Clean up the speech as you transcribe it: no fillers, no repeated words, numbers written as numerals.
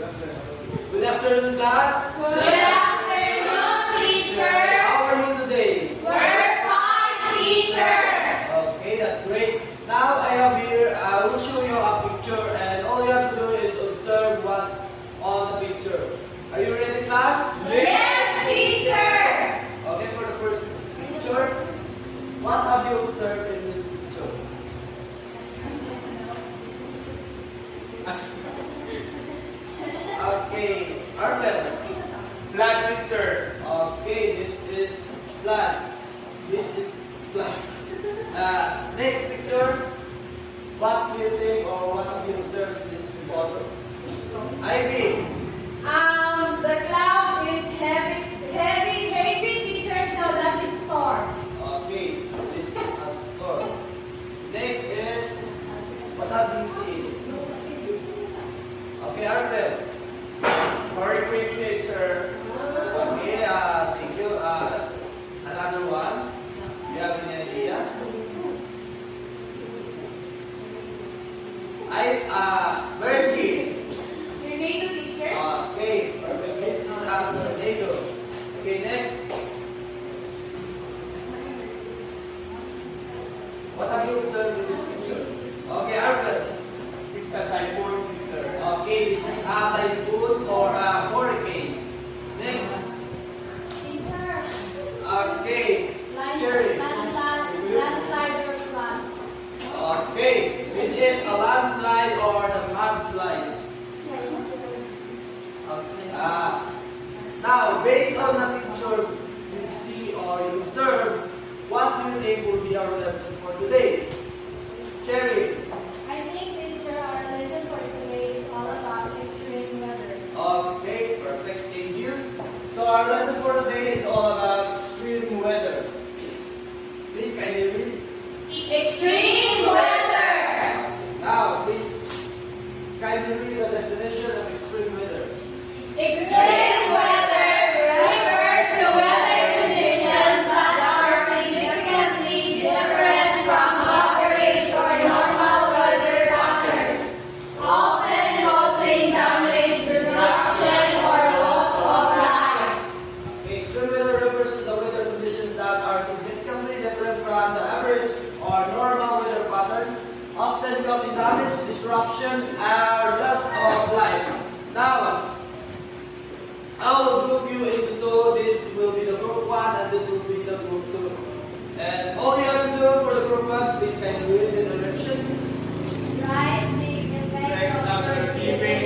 Good afternoon, class. Good afternoon, teacher. How are you today? We're fine, teacher. Okay, that's great. Now I have here, I will show you a picture and all you have to do is observe what's on the picture. Are you ready, class? Yes, teacher. Okay, for the first picture, what have you observed in this picture? Okay, Arvel. Flat picture. Okay, this is flat. This is flat. Next picture. What do you think or what have you observed in this photo? Ivy. The cloud is heavy, teacher, so that is storm. Okay, this is a storm. Next is what have you seen? Okay, Arvel. Hurricane picture. Okay, thank you. Another one. Do you have any idea? Where is he? Tornado, teacher. Okay, perfect. This is a tornado. Okay, next. What have you observed in this picture? Okay, Arvel. It's a typhoon picture. Okay, this is a typhoon or a hurricane. Next. Teacher. Okay, Cherry. Landslide or floods. Okay, this is a landslide or a mudslide. Okay. Now, based on the picture you see or you observe, what do you think will be our lesson for today? Cherry. I think, teacher, our lesson for today is all about extreme weather. Okay, perfect. Thank you. So our lesson for today is all about extreme weather. Please kindly read. Extreme weather. Now, please kindly read the definition of extreme weather. Extreme weather refers to weather conditions that are significantly different from average or normal weather patterns, often causing damage, disruption, or loss of life. Okay, extreme weather refers to the weather conditions that are significantly different from the average or normal weather patterns, often causing damage, disruption, and